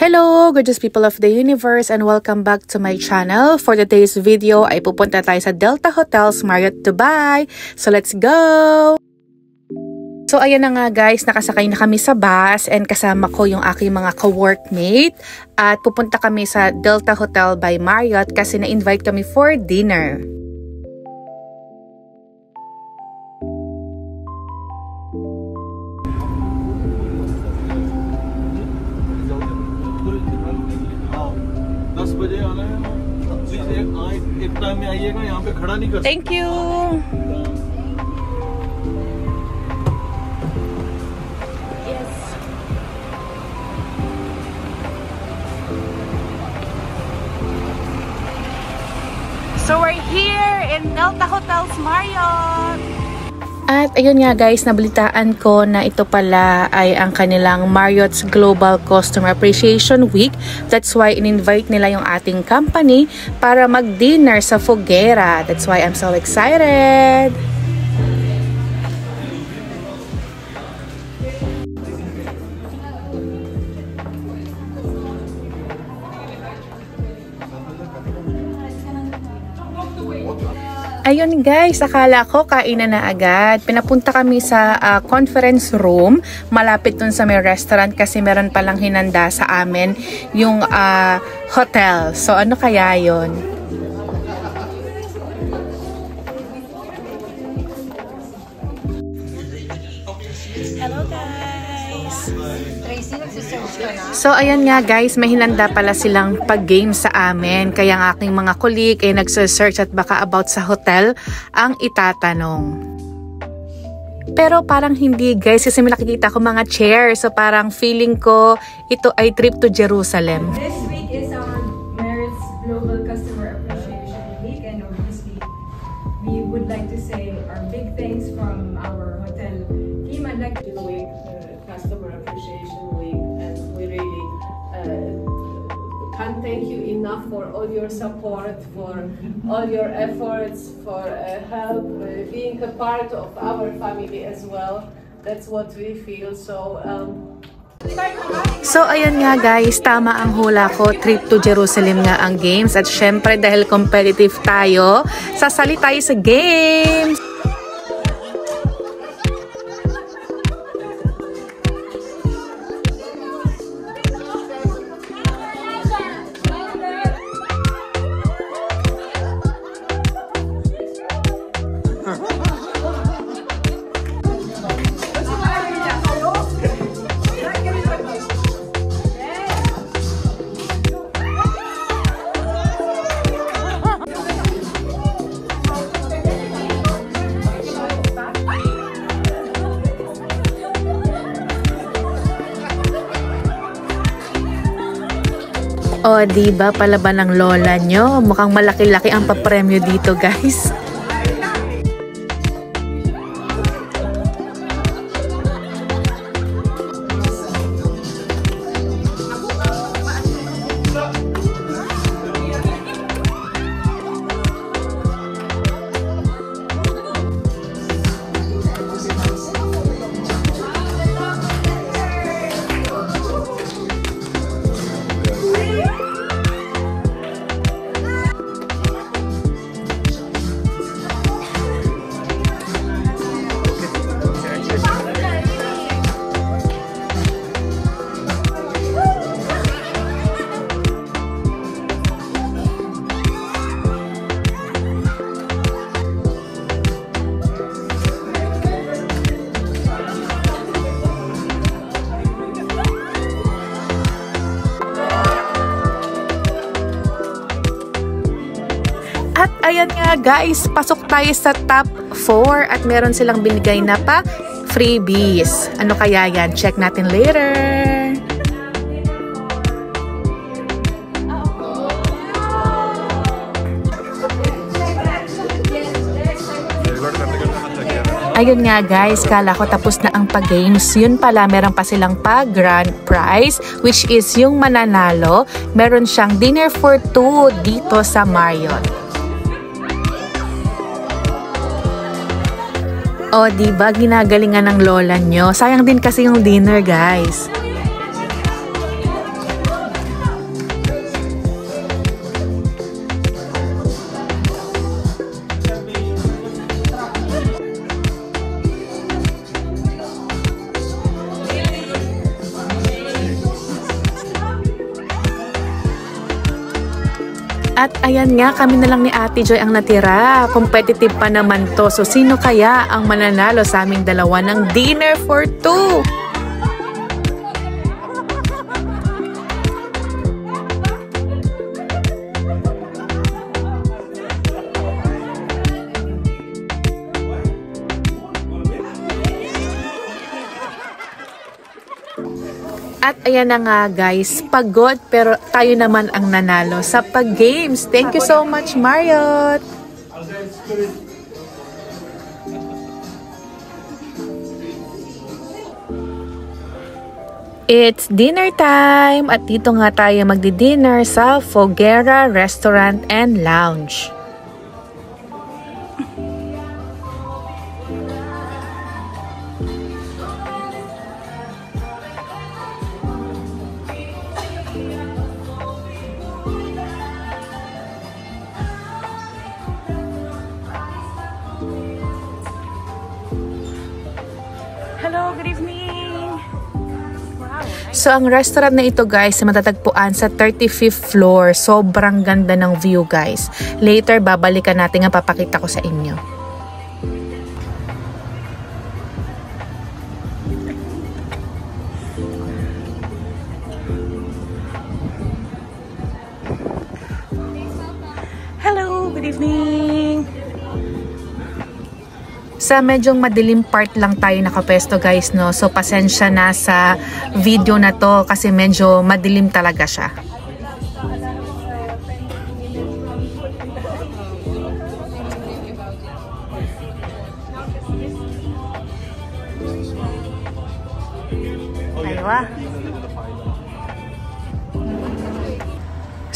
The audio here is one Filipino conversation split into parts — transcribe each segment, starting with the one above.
Hello, gorgeous people of the universe, and welcome back to my channel. For today's video ay pupunta tayo sa Delta Hotels Marriott Dubai. So let's go! So ayan na nga guys, nakasakay na kami sa bus and kasama ko yung aking mga co-workmate. At pupunta kami sa Delta Hotel by Marriott kasi na-invite kami for dinner. Thank you. Yes. So we're here in Delta Hotels Marriott. At ayun nga guys, nabalitaan ko na ito pala ay ang kanilang Marriott's Global Customer Appreciation Week. That's why in-invite nila yung ating company para mag-dinner sa Foguera. That's why I'm so excited! Ayun guys, akala ko kainan na agad. Pinapunta kami sa conference room. Malapit dun sa may restaurant kasi meron palang hinanda sa amin yung hotel. So ano kaya yun? Hello guys! So ayan nga guys, may hinanda pala silang pag-game sa amin. Kaya ang aking mga colleague ay nagsearch at baka about sa hotel ang itatanong. Pero parang hindi guys kasi may nakikita ko mga chair. So parang feeling ko ito ay trip to Jerusalem. This week is our Marriott's Global Customer Appreciation Week, and obviously we would like to say our big thanks from our hotel team. I'd like to week, Customer Appreciation Week, and we really can't thank you enough for all your support, for all your efforts, for help, being a part of our family as well. That's what we feel. So ayan nga guys, tama ang hula ko, trip to Jerusalem nga ang games. At syempre dahil competitive tayo, sasali tayo sa games! O, diba palaban ng lola nyo? Mukhang malaki-laki ang papremyo dito, guys. At ayan nga guys, pasok tayo sa top 4 at meron silang binigay na pa freebies. Ano kaya yan? Check natin later. Ayun nga guys, kala ko tapos na ang pag-games. Yun pala, meron pa silang pa-grand prize, which is yung mananalo. Meron siyang dinner for 2 dito sa Marriott. O, diba? Ginagalingan ng lola nyo. Sayang din kasi yung dinner, guys. At ayan nga, kami na lang ni Ate Joy ang natira. Competitive pa naman to. So, sino kaya ang mananalo sa aming dalawa ng dinner for two? At ayan na nga guys, pagod pero tayo naman ang nanalo sa pag-games. Thank you so much, Marriott! It's dinner time! At dito nga tayo magdi-dinner sa Foguera Restaurant and Lounge. Hello, good evening! Wow. So, ang restaurant na ito guys, matatagpuan sa 35th floor. Sobrang ganda ng view guys. Later, babalikan natin ang papakita ko sa inyo. Hello, good evening! Sa medyo madilim part lang tayo nakapesto guys, no? So pasensya na sa video na to kasi medyo madilim talaga siya. Aywa.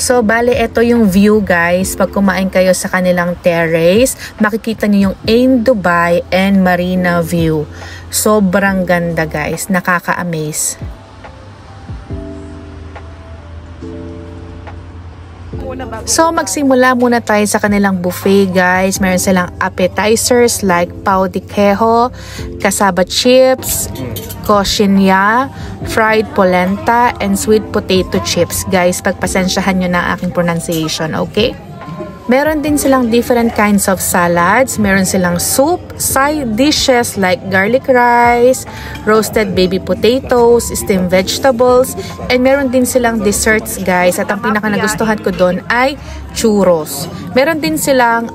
So, bale, ito yung view guys. Pag kumain kayo sa kanilang terrace, makikita niyo yung Ain Dubai and Marina view. Sobrang ganda guys. Nakaka-amaze. So, magsimula muna tayo sa kanilang buffet guys. Meron silang appetizers like pao de quejo, cassava chips, cochinilla, fried polenta, and sweet potato chips. Guys, pagpasensyahan nyo na ang aking pronunciation, okay? Meron din silang different kinds of salads. Meron silang soup, side dishes like garlic rice, roasted baby potatoes, steamed vegetables, and meron din silang desserts guys. At ang pinaka nagustuhan ko doon ay churros. Meron din silang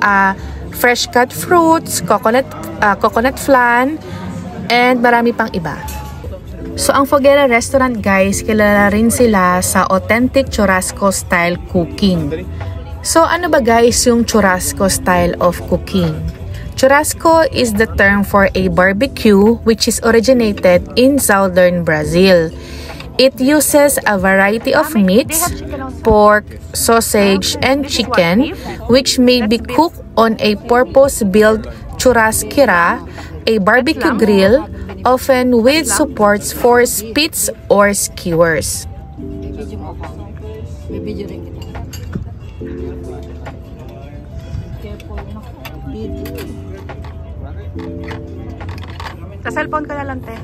fresh cut fruits, coconut flan, and marami pang iba. So, ang Foguera Restaurant guys, kilala rin sila sa authentic churrasco style cooking. So, ano ba guys yung churrasco style of cooking? Churrasco is the term for a barbecue which is originated in southern Brazil. It uses a variety of meats, pork, sausage, and chicken, which may be cooked on a purpose-built churrasqueira, a barbecue grill, often with supports for spits or skewers. Sa cellphone ko na lang, te.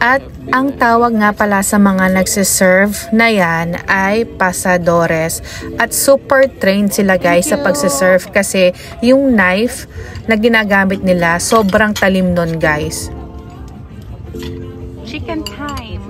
At ang tawag nga pala sa mga nagsiserve na yan ay pasadores. At super trained sila guys sa pagsiserve kasi yung knife na ginagamit nila sobrang talim nun guys. Chicken time.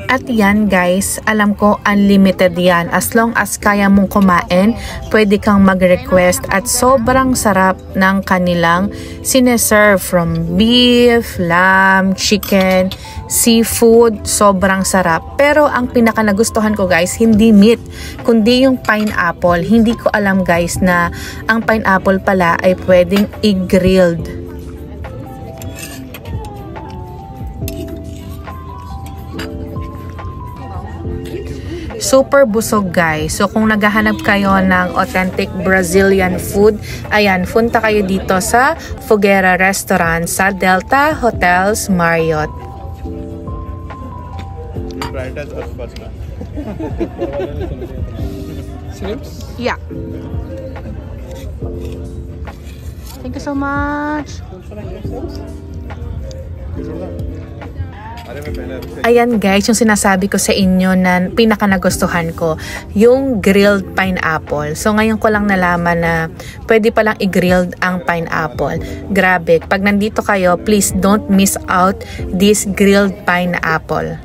At yan guys, alam ko unlimited yan. As long as kaya mong kumain, pwede kang mag-request at sobrang sarap ng kanilang sineserve from beef, lamb, chicken, seafood, sobrang sarap. Pero ang pinaka nagustuhan ko guys, hindi meat, kundi yung pineapple. Hindi ko alam guys na ang pineapple pala ay pwedeng i-grilled. Super busog guys. So kung naghahanap kayo ng authentic Brazilian food, ayan, punta kayo dito sa Foguera Restaurant sa Delta Hotels Marriott. Yeah. Thank you so much. Ayan guys, yung sinasabi ko sa inyo na pinaka nagustuhan ko, yung grilled pineapple. So ngayon ko lang nalaman na pwede palang i-grilled ang pineapple. Grabe, pag nandito kayo, please don't miss out this grilled pineapple.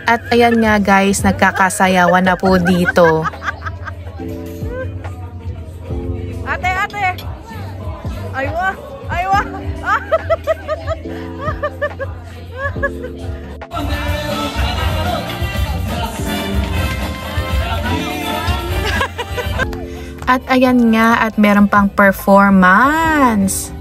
At ayan nga guys, nagkakasayawan na po dito. Ate, ate! Aywa! Aywa! At ayan nga, at meron pang performance.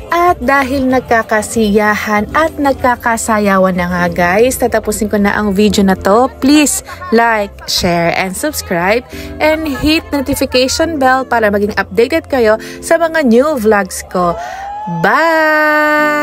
At dahil nagkakasiyahan at nagkakasayawan na nga guys, tatapusin ko na ang video na to. Please like, share, and subscribe, and hit notification bell para maging updated kayo sa mga new vlogs ko. Bye!